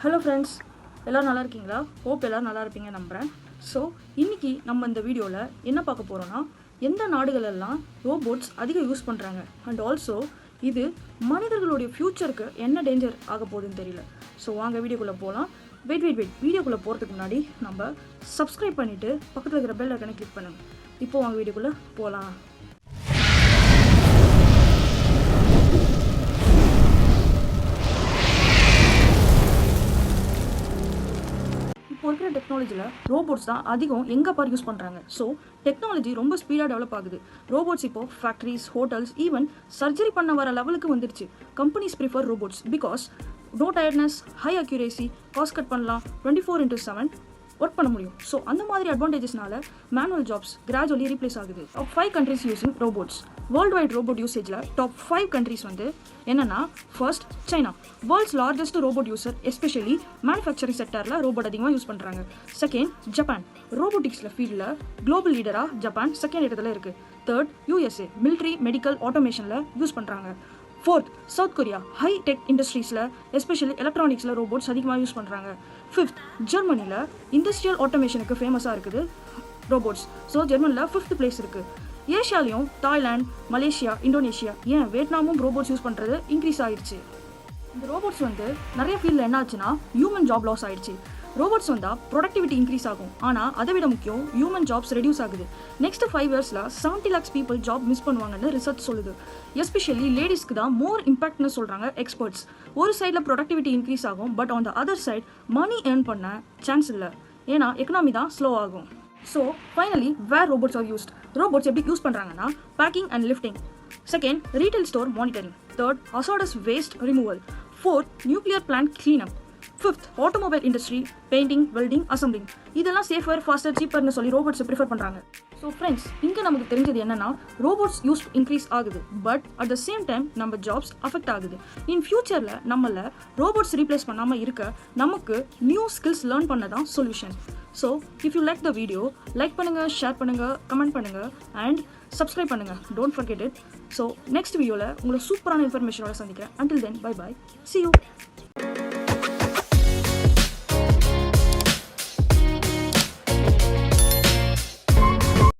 Hello friends, எல்லாரும் நல்லா இருக்கீங்களா? ஹோப் எல்லாரும் நல்லா இருப்பீங்க நம்புறேன். ஸோ இன்னைக்கு நம்ம இந்த வீடியோவில் என்ன பார்க்க போகிறோன்னா எந்த நாடுகளெல்லாம் ரோபோட்ஸ் அதிகம் யூஸ் பண்ணுறாங்க அண்ட் ஆல்சோ இது மனிதர்களுடைய ஃப்யூச்சருக்கு என்ன டேஞ்சர் ஆக போகுதுன்னு தெரியல. ஸோ வாங்க வீடியோக்குள்ளே போகலாம். வெயிட் வீடியோக்குள்ளே போகிறதுக்கு முன்னாடி நம்ம சப்ஸ்கிரைப் பண்ணிவிட்டு பக்கத்தில் இருக்கிற பெல் ஐக்கனை கிளிக் பண்ணுங்கள். இப்போது வாங்க வீடியோக்குள்ளே போகலாம். இப்போ இருக்கிற டெக்னாலஜியில் ரோபோட்ஸ் தான் அதிகம் எங்கே பார் யூஸ் பண்ணுறாங்க. ஸோ டெக்னாலஜி ரொம்ப ஸ்பீடாக டெவலப் ஆகுது. ரோபோட்ஸ் இப்போது ஃபேக்ட்ரிஸ், ஹோட்டல்ஸ், ஈவன் சர்ஜரி பண்ண வர லெவலுக்கு வந்துடுச்சு. Companies prefer robots because no tiredness, high accuracy, cost cut பண்ணலாம், 24/7 ஒர்க் பண்ண முடியும். ஸோ அந்த மாதிரி அட்வான்டேஜஸ்னால மேனுவல் ஜாப்ஸ் கிராஜுவலி ரீப்ளேஸ் ஆகுது. Top 5 countries using robots. World wide robot யூசேஜில் டாப் 5 கண்ட்ரிஸ் வந்து என்னென்னா, first China, world's largest robot user, especially manufacturing செக்டரில் ரோபோட் அதிகமாக யூஸ் பண்ணுறாங்க. செகண்ட் ஜப்பான், ரோபோட்டிக்ஸில் ஃபீல்டில் குளோபல் லீடராக ஜப்பான் செகண்ட் இடத்துல இருக்குது. Third USA, military, medical, ஆட்டோமேஷனில் use பண்ணுறாங்க. Fourth South Korea, high tech இண்டஸ்ட்ரீஸில் எஸ்பெஷலி எலக்ட்ரானிக்ஸில் ரோபோட்ஸ் அதிகமாக யூஸ் பண்ணுறாங்க. ஃபிஃப்த் ஜெர்மனியில் இண்டஸ்ட்ரியல் ஆட்டோமேஷனுக்கு ஃபேமஸாக இருக்குது ரோபோட்ஸ். ஸோ ஜெர்மனியில் 5th பிளேஸ் இருக்குது. ஏஷியாலையும் தாய்லாந்து, மலேசியா, இந்தோனேஷியா, ஏன் வியட்நாமும் ரோபோட்ஸ் யூஸ் பண்ணுறது இன்க்ரீஸ் ஆகிடுச்சு. இந்த ரோபோட்ஸ் வந்து நிறைய ஃபீல்டில் என்ன ஆச்சுன்னா ஹியூமன் ஜாப் லாஸ் ஆகிடுச்சு. ரோபோட்ஸ் வந்தால் ப்ரொடக்டிவிட்டி இன்க்ரீஸ் ஆகும், ஆனால் அதை விட முக்கியம் ஹியூமன் ஜாப்ஸ் ரெடியூஸ் ஆகுது. நெக்ஸ்ட் 5 இயர்ஸில் 70 lakhs people ஜாப் மிஸ் பண்ணுவாங்கன்னு ரிசர்ச் சொல்லுது. எஸ்பெஷலி லேடிஸ்க்கு தான் மோர் இம்பாக்ட்னு சொல்கிறாங்க எக்ஸ்பர்ட்ஸ். ஒரு சைடில் ப்ரொடக்டிவிட்டி இன்க்ரீஸ் ஆகும், but on the other side money earn பண்ண சான்ஸ் இல்லை, ஏன்னா எக்கனாமி தான் ஸ்லோ ஆகும். So finally where robots are used. Robots எப்படி யூஸ் பண்ணுறாங்கன்னா packing and lifting. Second retail store monitoring. Third hazardous waste removal. Fourth nuclear plant cleanup. Fifth automobile industry, painting, welding, assembling. இதெல்லாம் safer, faster, சீப்பர்னு சொல்லி ரோபோட்ஸை prefer பண்ணுறாங்க. So friends, இங்கே நமக்கு தெரிஞ்சது என்னன்னா ரோபோட்ஸ் யூஸ் இன்க்ரீஸ் ஆகுது, but at the same time நம்ம ஜாப்ஸ் அஃபெக்ட் ஆகுது. இன் ஃபியூச்சரில் நம்மள ரோபோட்ஸ் ரீப்ளேஸ் பண்ணாமல் இருக்க நமக்கு நியூ ஸ்கில்ஸ் லேர்ன் பண்ண தான் solution. So if you like the video, like பண்ணுங்கள், ஷேர் பண்ணுங்கள், கமெண்ட் பண்ணுங்கள் அண்ட் சப்ஸ்கிரைப் பண்ணுங்கள். Don't forget it. So next வீடியோவில் உங்களை சூப்பரான இன்ஃபர்மேஷனோட சந்திக்கிறேன். Until then bye bye, see you.